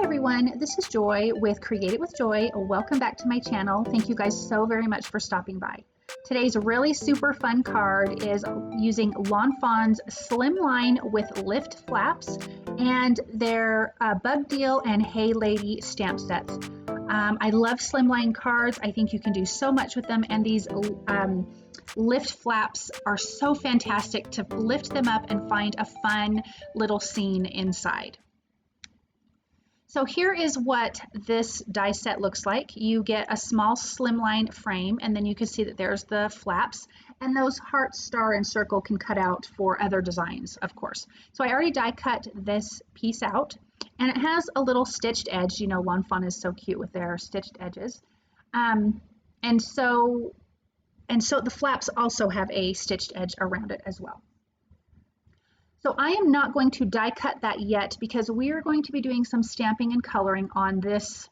Hi everyone, this is Joy with Create It with Joy. Welcome back to my channel. Thank you guys so very much for stopping by. Today's really super fun card is using Lawn Fawn's Slimline with lift flaps and their Bug Deal and Hey Lady stamp sets. I love Slimline cards. I think you can do so much with them, and these lift flaps are so fantastic to lift them up and find a fun little scene inside. So here is what this die set looks like. You get a small slimline frame, and then you can see that there's the flaps, and those heart, star, and circle can cut out for other designs, of course. So I already die cut this piece out, and it has a little stitched edge. You know, Lawn Fawn is so cute with their stitched edges. And so the flaps also have a stitched edge around it as well. So I am not going to die cut that yet because we are going to be doing some stamping and coloring on this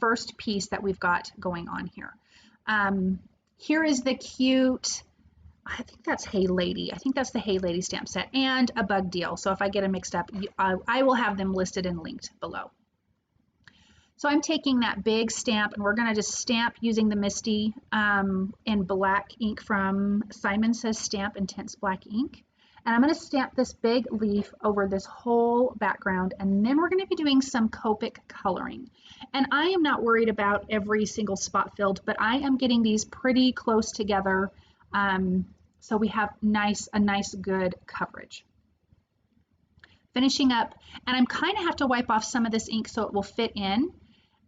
first piece that we've got going on here. Here is the cute, I think that's Hey Lady. I think that's the Hey Lady stamp set and a Bug Deal. So if I get them mixed up, I will have them listed and linked below. So I'm taking that big stamp and we're going to just stamp using the Misty in black ink from Simon Says Stamp Intense Black Ink. And I'm going to stamp this big leaf over this whole background, and then we're going to be doing some Copic coloring. And I am not worried about every single spot filled, but I am getting these pretty close together so we have a nice good coverage. Finishing up, and I'm kind of have to wipe off some of this ink so it will fit in,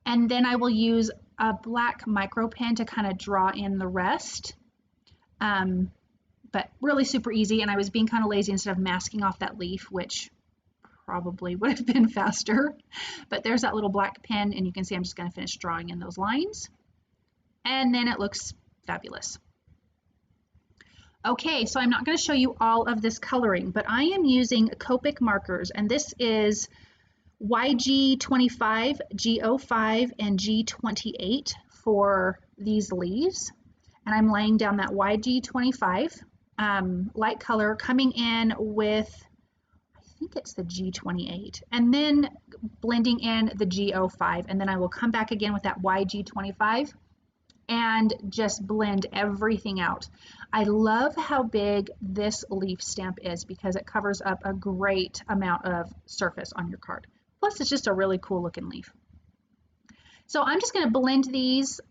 and then I will use a black micro pen to kind of draw in the rest. But really super easy, and I was being kind of lazy instead of masking off that leaf, which probably would have been faster. But there's that little black pen, and you can see I'm just going to finish drawing in those lines, and then it looks fabulous. Okay, so I'm not going to show you all of this coloring, but I am using Copic markers, and this is YG25, G05, and G28 for these leaves. And I'm laying down that YG25 light color, coming in with, I think it's the G28, and then blending in the G05, and then I will come back again with that YG25 and just blend everything out. I love how big this leaf stamp is because it covers up a great amount of surface on your card. Plus, it's just a really cool looking leaf. So I'm just going to blend these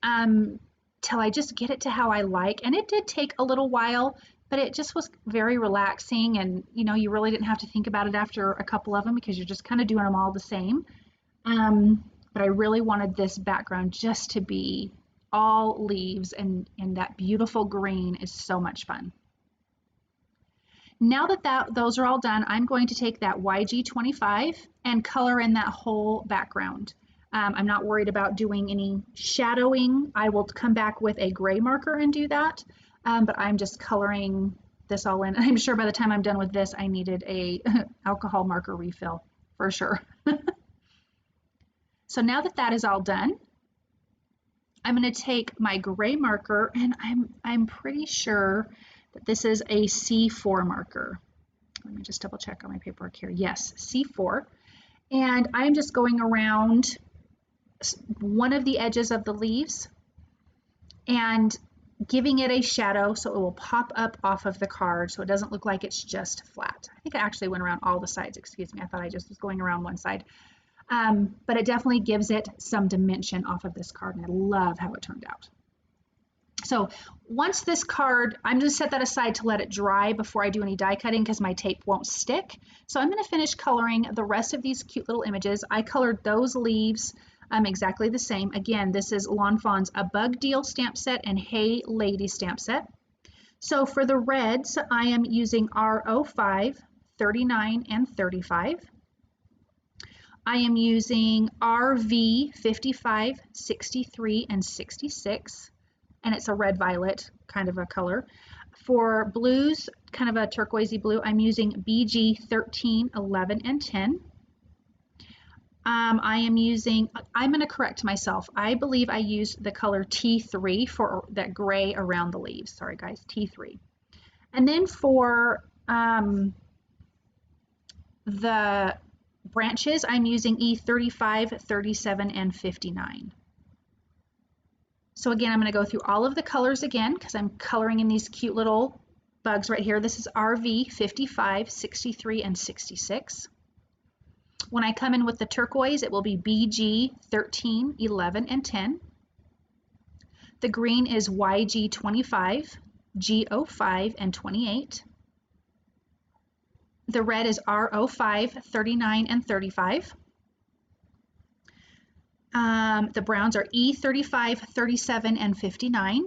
till I just get it to how I like, and it did take a little while, but it just was very relaxing, and you know, you really didn't have to think about it after a couple of them because you're just kind of doing them all the same. But I really wanted this background just to be all leaves, and that beautiful green is so much fun. Now that those are all done, I'm going to take that YG25 and color in that whole background. I'm not worried about doing any shadowing. I will come back with a gray marker and do that, but I'm just coloring this all in. I'm sure by the time I'm done with this, I needed a alcohol marker refill for sure. So now that is all done, I'm going to take my gray marker, and I'm pretty sure that this is a C4 marker. Let me just double check on my paperwork here. Yes, C4. And I'm just going around one of the edges of the leaves and giving it a shadow so it will pop up off of the card so it doesn't look like it's just flat. I think I actually went around all the sides, excuse me. I thought I just was going around one side. But it definitely gives it some dimension off of this card, and I love how it turned out. So once this card, I'm going to set that aside to let it dry before I do any die cutting because my tape won't stick. So I'm going to finish coloring the rest of these cute little images. I colored those leaves exactly the same. Again, this is Lawn Fawn's A Bug Deal stamp set and Hey Lady stamp set. So for the reds, I am using R05, 39, and 35. I am using RV 55, 63, and 66. And it's a red violet kind of a color. For blues, kind of a turquoisey blue, I'm using BG 13, 11, and 10. I'm going to correct myself. I believe I used the color T3 for that gray around the leaves. Sorry guys, T3. And then for the branches, I'm using E35, 37, and 59. So again, I'm going to go through all of the colors again because I'm coloring in these cute little bugs right here. This is RV 55, 63, and 66. When I come in with the turquoise, it will be BG 13, 11, and 10. The green is YG 25, G05, and 28. The red is R05, 39, and 35. The browns are E35, 37, and 59.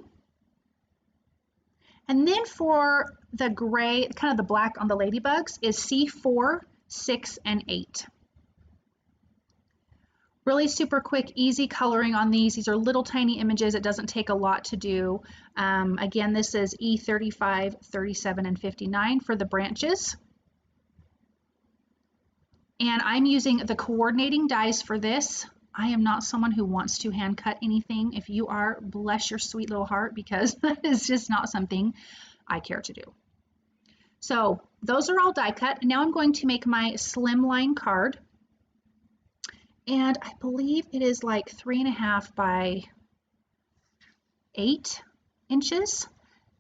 And then for the gray, kind of the black on the ladybugs, is C4, 6, and 8. Really super quick, easy coloring on these. These are little tiny images. It doesn't take a lot to do. Again, this is E35, 37, and 59 for the branches. And I'm using the coordinating dies for this. I am not someone who wants to hand cut anything. If you are, bless your sweet little heart, because that is just not something I care to do. So those are all die cut. Now I'm going to make my slimline card. And I believe it is like 3.5 by 8 inches.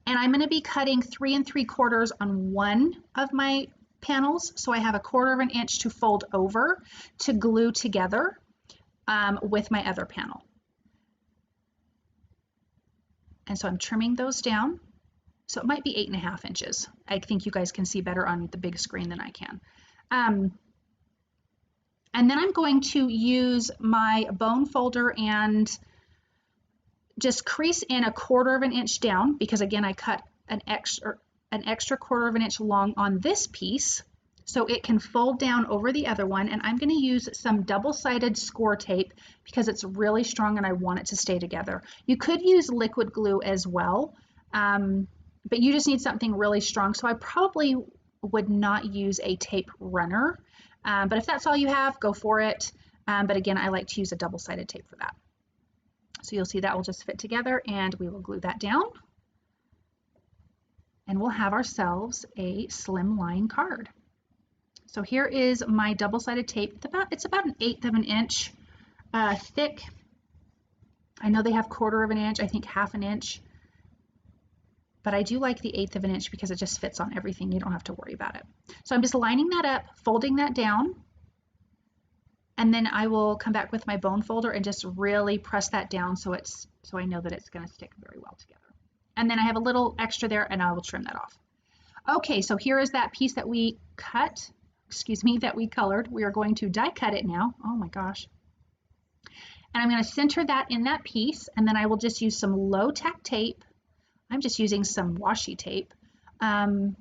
And I'm going to be cutting 3 3/4 on one of my panels. So I have 1/4 inch to fold over to glue together with my other panel. And so I'm trimming those down. So it might be 8.5 inches. I think you guys can see better on the big screen than I can. And then I'm going to use my bone folder and just crease in 1/4 inch down, because again, I cut an extra 1/4 inch long on this piece so it can fold down over the other one. And I'm going to use some double-sided score tape because it's really strong and I want it to stay together. You could use liquid glue as well, but you just need something really strong. So I probably would not use a tape runner. But if that's all you have, go for it. But again, I like to use a double-sided tape for that. So you'll see that will just fit together, and we will glue that down. And we'll have ourselves a slimline card. So here is my double-sided tape. It's about 1/8 inch thick. I know they have 1/4 inch, I think 1/2 inch. But I do like the 1/8 inch because it just fits on everything. You don't have to worry about it. So I'm just lining that up, folding that down, and then I will come back with my bone folder and just really press that down so I know that it's going to stick very well together. And then I have a little extra there, and I will trim that off. Okay, so here is that piece that we cut, that we colored. We are going to die cut it now. Oh my gosh. And I'm going to center that in that piece, and then I will just use some low tack tape. I'm just using some washi tape, and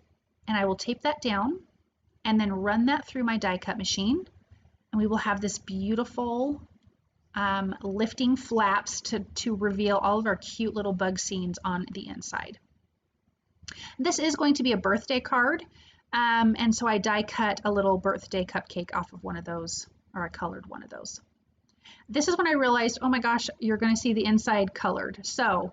I will tape that down and then run that through my die cut machine, and we will have this beautiful lifting flaps to reveal all of our cute little bug scenes on the inside. This is going to be a birthday card, and so I die cut a little birthday cupcake off of one of those, or I colored one of those. This is when I realized, oh my gosh, you're going to see the inside colored. So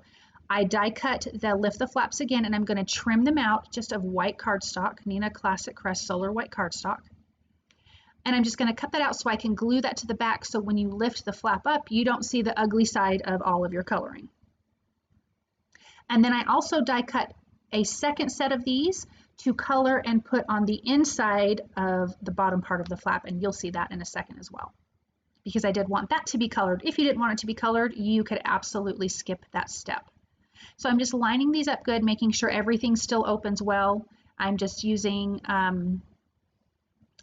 I die cut the lift the flaps again, and I'm going to trim them out just of white cardstock, Neenah Classic Crest Solar White cardstock. And I'm just going to cut that out so I can glue that to the back, so when you lift the flap up, you don't see the ugly side of all of your coloring. And then I also die cut a second set of these to color and put on the inside of the bottom part of the flap, and you'll see that in a second as well, because I did want that to be colored. If you didn't want it to be colored, you could absolutely skip that step. So I'm just lining these up good, making sure everything still opens well. I'm just using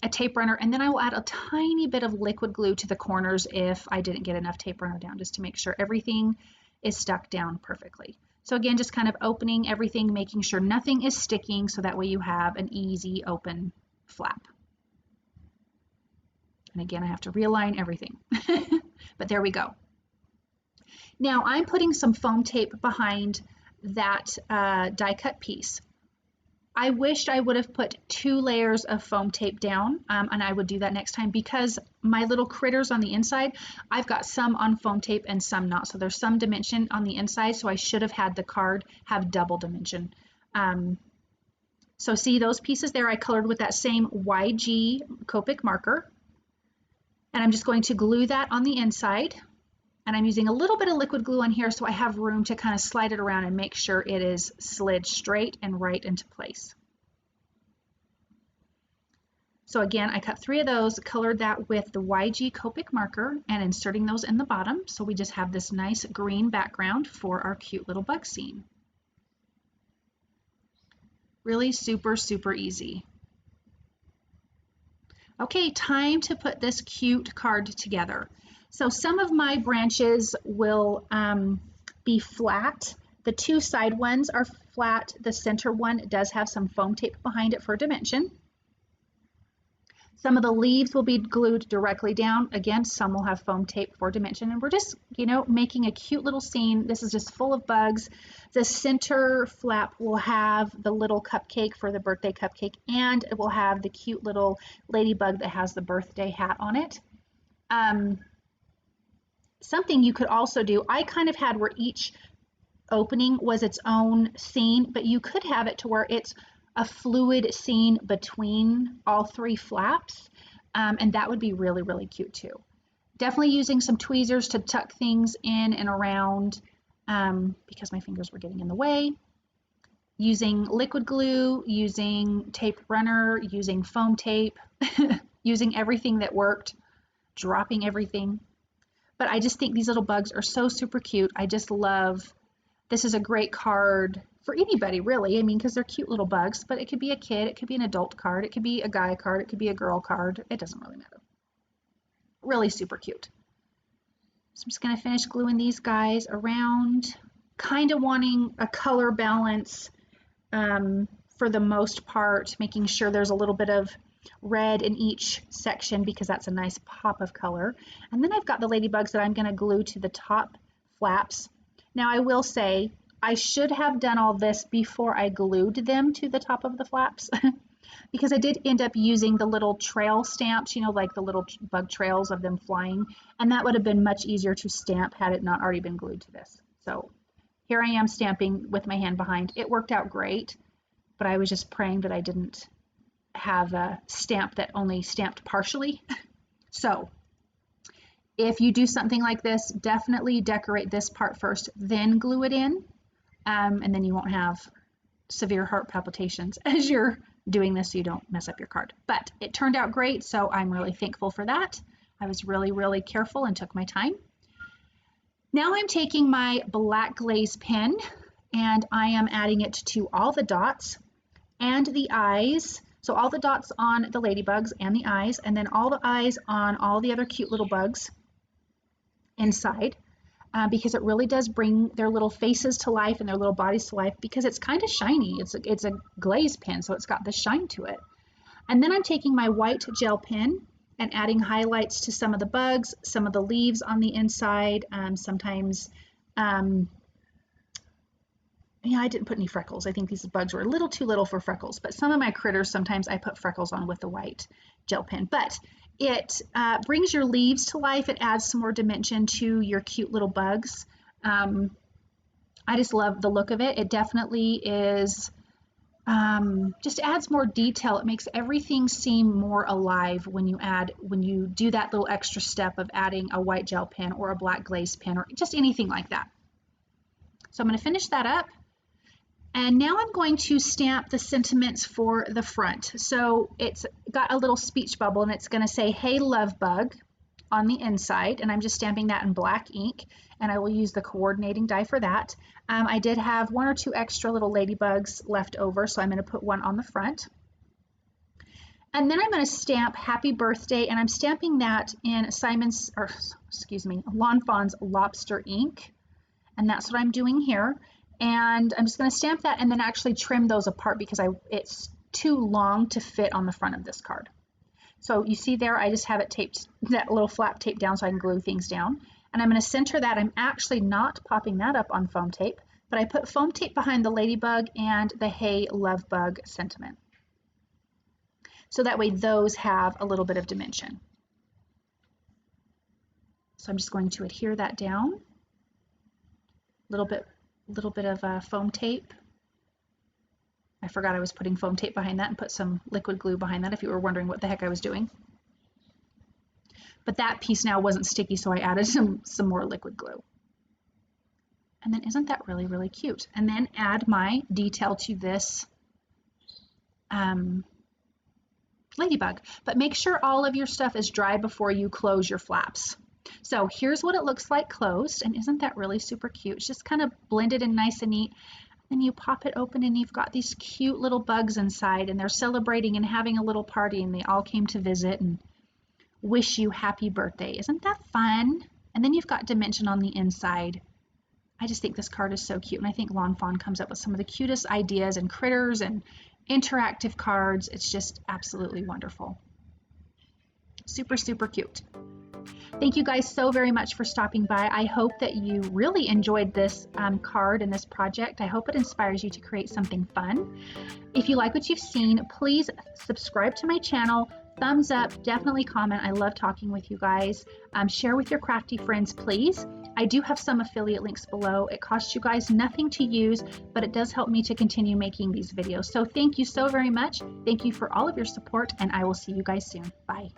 a tape runner, and then I will add a tiny bit of liquid glue to the corners if I didn't get enough tape runner down, just to make sure everything is stuck down perfectly. So again, just kind of opening everything, making sure nothing is sticking, so that way you have an easy open flap. And again, I have to realign everything, but there we go. Now I'm putting some foam tape behind that die cut piece. I wished I would have put 2 layers of foam tape down, and I would do that next time, because my little critters on the inside, I've got some on foam tape and some not. So there's some dimension on the inside, so I should have had the card have double dimension. So see those pieces there, I colored with that same YG Copic marker. And I'm just going to glue that on the inside. And I'm using a little bit of liquid glue on here so I have room to kind of slide it around and make sure it is slid straight and right into place. So again, I cut 3 of those, colored that with the YG Copic marker and inserting those in the bottom. So we just have this nice green background for our cute little bug scene. Really super, super easy. Okay, time to put this cute card together. So some of my branches will be flat. The 2 side ones are flat. The center one does have some foam tape behind it for dimension. Some of the leaves will be glued directly down. Again, some will have foam tape for dimension. And we're just, you know, making a cute little scene. This is just full of bugs. The center flap will have the little cupcake for the birthday cupcake, and it will have the cute little ladybug that has the birthday hat on it. Something you could also do, I kind of had where each opening was its own scene, but you could have it to where it's a fluid scene between all 3 flaps, and that would be really, really cute too. Definitely using some tweezers to tuck things in and around because my fingers were getting in the way. Using liquid glue, using tape runner, using foam tape, using everything that worked, dropping everything. But I just think these little bugs are so super cute. I just love, this is a great card for anybody really. I mean, because they're cute little bugs, but it could be a kid, it could be an adult card, it could be a guy card, it could be a girl card. It doesn't really matter. Really super cute. So I'm just going to finish gluing these guys around, kind of wanting a color balance for the most part, making sure there's a little bit of red in each section because that's a nice pop of color. And then I've got the ladybugs that I'm going to glue to the top flaps. Now I will say I should have done all this before I glued them to the top of the flaps because I did end up using the little trail stamps, you know, like the little bug trails of them flying, and that would have been much easier to stamp had it not already been glued to this. So here I am stamping with my hand behind. It worked out great, but I was just praying that I didn't have a stamp that only stamped partially. So if you do something like this, definitely decorate this part first, then glue it in, and then you won't have severe heart palpitations as you're doing this so you don't mess up your card. But it turned out great, so I'm really thankful for that. I was really, really careful and took my time. Now I'm taking my black glaze pen and I am adding it to all the dots and the eyes. So all the dots on the ladybugs and the eyes, and then all the eyes on all the other cute little bugs inside, because it really does bring their little faces to life and their little bodies to life because it's kind of shiny. It's a glaze pen, so it's got the shine to it. And then I'm taking my white gel pen and adding highlights to some of the bugs, some of the leaves on the inside, sometimes yeah, I didn't put any freckles. I think these bugs were a little too little for freckles, but some of my critters, sometimes I put freckles on with the white gel pen. But it brings your leaves to life. It adds some more dimension to your cute little bugs. I just love the look of it. It definitely is, just adds more detail. It makes everything seem more alive when you do that little extra step of adding a white gel pen or a black glaze pen or just anything like that. So I'm going to finish that up. And now I'm going to stamp the sentiments for the front. So it's got a little speech bubble and it's going to say, "Hey, love bug," on the inside. And I'm just stamping that in black ink. And I will use the coordinating die for that. I did have 1 or 2 extra little ladybugs left over, so I'm going to put one on the front. And then I'm going to stamp "Happy Birthday," and I'm stamping that in Lawn Fawn's lobster ink. And that's what I'm doing here. And I'm just going to stamp that and then actually trim those apart because it's too long to fit on the front of this card. So you see there, I just have it taped, that little flap taped down so I can glue things down. And I'm going to center that. I'm actually not popping that up on foam tape, but I put foam tape behind the ladybug and the "Hey, love bug" sentiment. So that way those have a little bit of dimension. So I'm just going to adhere that down. Little bit of foam tape. I forgot I was putting foam tape behind that and put some liquid glue behind that if you were wondering what the heck I was doing. but that piece now wasn't sticky, so I added some more liquid glue. And then isn't that really, really cute? And then add my detail to this ladybug. But make sure all of your stuff is dry before you close your flaps. So here's what it looks like closed, and isn't that really super cute? It's just kind of blended and nice and neat. Then you pop it open and you've got these cute little bugs inside, and they're celebrating and having a little party, and they all came to visit and wish you happy birthday. Isn't that fun? And then you've got dimension on the inside. I just think this card is so cute, and I think Lawn Fawn comes up with some of the cutest ideas and critters and interactive cards. It's just absolutely wonderful. Super, super cute. Thank you guys so very much for stopping by. I hope that you really enjoyed this card and this project. I hope it inspires you to create something fun. If you like what you've seen, please subscribe to my channel. Thumbs up, definitely comment. I love talking with you guys. Share with your crafty friends, please. I do have some affiliate links below. It costs you guys nothing to use, but it does help me to continue making these videos. So thank you so very much. Thank you for all of your support, and I will see you guys soon. Bye.